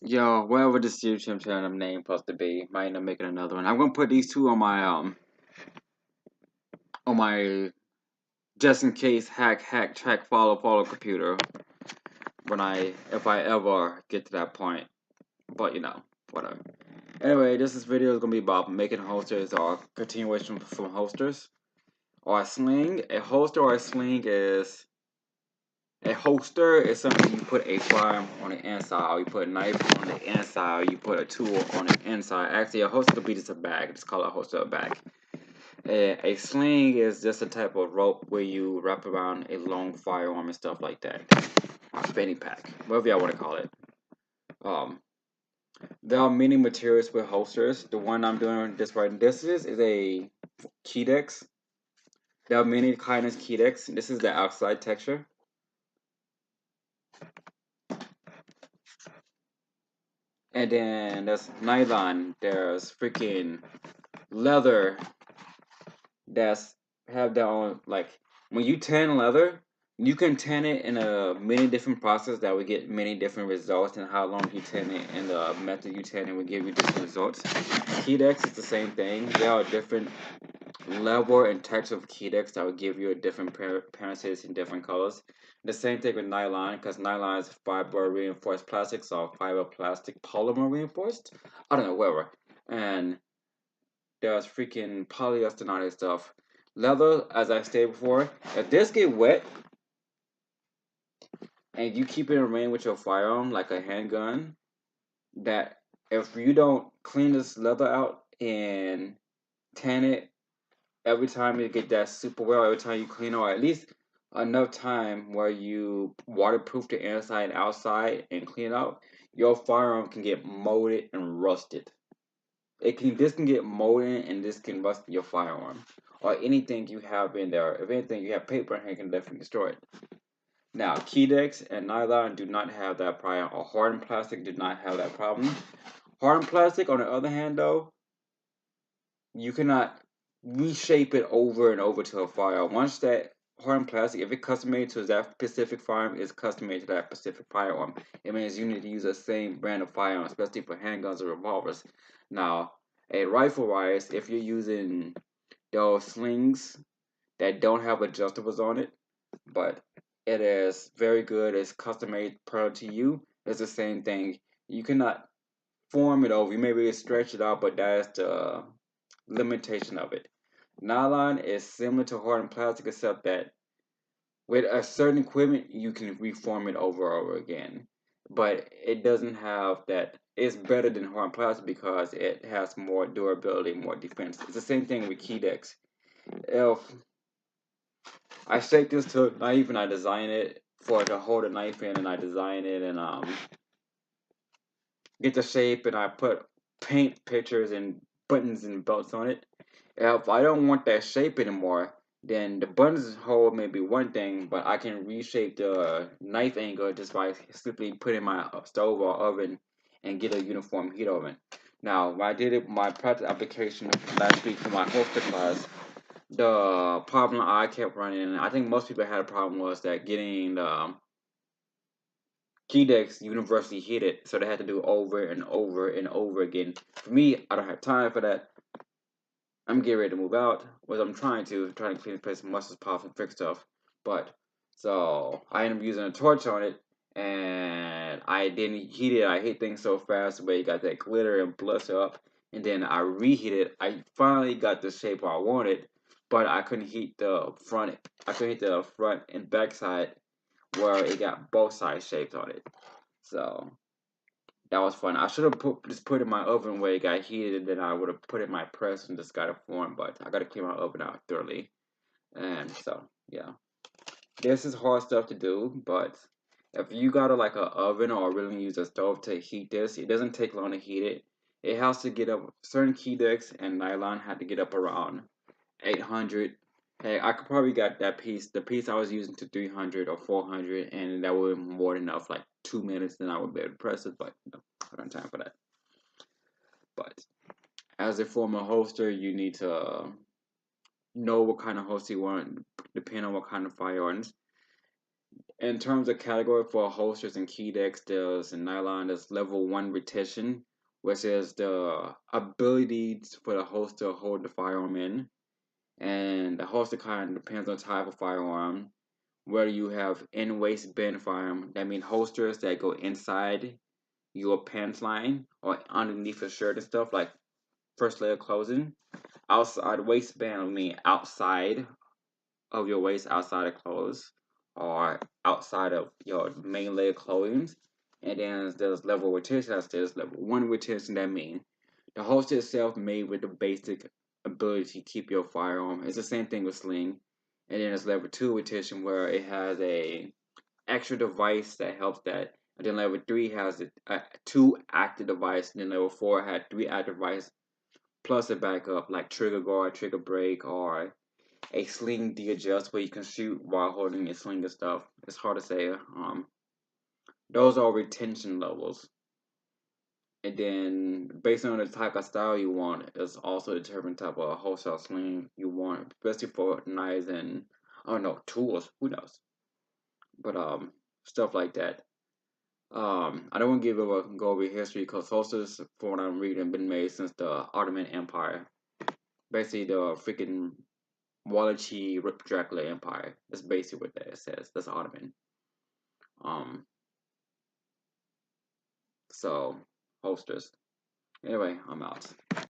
Yo, whatever this YouTube channel name supposed to be, might end up making another one. I'm gonna put these two on my just in case hack track follow computer when if I ever get to that point. But whatever. Anyway, this video is gonna be about making holsters or continuation from holsters or a sling. A holster or a sling is a holster is something you put a firearm on the inside, or you put a knife on the inside, or you put a tool on the inside. Actually, a holster could be just a bag. Just call it a holster a bag. A sling is just a type of rope where you wrap around a long firearm and stuff like that. A fanny pack, whatever y'all want to call it. Um, there are many materials with holsters. The one I'm doing this is a Kydex. There are many kinds of Kydex. This is the outside texture. And then there's nylon. There's freaking leather that's have their own, like, when you tan leather, you can tan it in a many different process that would get many different results, and how long you tan it and the method you tan it will give you different results. Kydex is the same thing. There are different level and types of Kydex that will give you a different appearances in different colors. The same thing with nylon, because nylon is fiber reinforced plastic, so fiber plastic polymer reinforced. I don't know, whatever. And there's freaking polyester and all that stuff. Leather, as I stated before, if this get wet and you keep it in range with your firearm, like a handgun, that if you don't clean this leather out and tan it every time you get that super well, every time you clean it, or at least enough time where you waterproof the inside and outside and clean it out, your firearm can get molded and rusted. This can get molded and this can rust your firearm or anything you have in there. If anything, you have paper and it can definitely destroy it. Now, Kydex and nylon do not have that problem, or hardened plastic do not have that problem. Hardened plastic, on the other hand, though, you cannot reshape it over and over to a firearm. Once that hardened plastic, if it's custom made to that specific firearm, it's custom made to that specific firearm. It means you need to use the same brand of firearm, especially for handguns or revolvers. Now, a rifle wise, if you're using those slings that don't have adjustables on it, but it is very good, it's custom made per to you, it's the same thing. You cannot form it over. You may be able to stretch it out, but that's the limitation of it. Nylon is similar to hardened plastic, except that with a certain equipment, you can reform it over and over again. But it doesn't have that. It's better than hardened plastic because it has more durability, more defense. It's the same thing with Kydex. If I shake this to a knife and I design it for to hold a knife in, and I design it and get the shape, and I put paint pictures and buttons and belts on it. If I don't want that shape anymore, then the buttons hole may be one thing, but I can reshape the knife angle just by simply putting my stove or oven and get a uniform heat oven. Now, when I did it, my practice application last week for my holster class, the problem I kept running, and I think most people had a problem, was that getting the Kydex universally heated, so they had to do over and over and over again. For me, I don't have time for that. I'm getting ready to move out. What I'm trying to clean the place as much as possible and fix stuff. But so I ended up using a torch on it, and I didn't heat it. I hate things so fast where you got that glitter and bluster up, and then I reheated. I finally got the shape I wanted, but I couldn't heat the front. I couldn't heat the front and back side where it got both sides shaped on it. So that was fun. I should have put it in my oven where it got heated, and then I would have put it in my press and just got it formed. But I got to clean my oven out thoroughly, and so yeah, this is hard stuff to do. But if you got like a oven or really use a stove to heat this, it doesn't take long to heat it. It has to get up. Certain Kydex and nylon had to get up around 800. Hey, I could probably got that piece. The piece I was using to 300 or 400, and that would be more than enough. Like 2 minutes, then I would be able to press it. But I don't have time for that. But as a former holster, you need to know what kind of holster you want, depending on what kind of firearms. In terms of category for holsters and key decks, there's in nylon, there's level 1 retention, which is the ability for the holster to hold the firearm in. And the holster kind of depends on the type of firearm. Whether you have in waist bend firearm, that means holsters that go inside your pants line or underneath your shirt and stuff, like first layer clothing. Outside waistband would mean outside of your waist, outside of clothes, or outside of your main layer clothing. And then there's level retention. There's level 1 retention. That means the holster itself made with the basic ability to keep your firearm. It's the same thing with sling. And then there's level 2 retention where it has a extra device that helps that. And then level 3 has a 2 active device. And then level 4 had 3 active devices plus a backup like trigger guard, trigger break, or a sling de-adjust where you can shoot while holding your sling and stuff. It's hard to say. Those are retention levels. And then based on the type of style you want, it's also determined type of wholesale sling you want, especially for knives and I don't know, tools, who knows. But stuff like that. I don't want to go over history because holsters, from what I'm reading, have been made since the Ottoman Empire. Basically, the freaking Wallachy Rip Dracula Empire. That's basically what that says. That's Ottoman. Um, so holsters. Anyway, I'm out.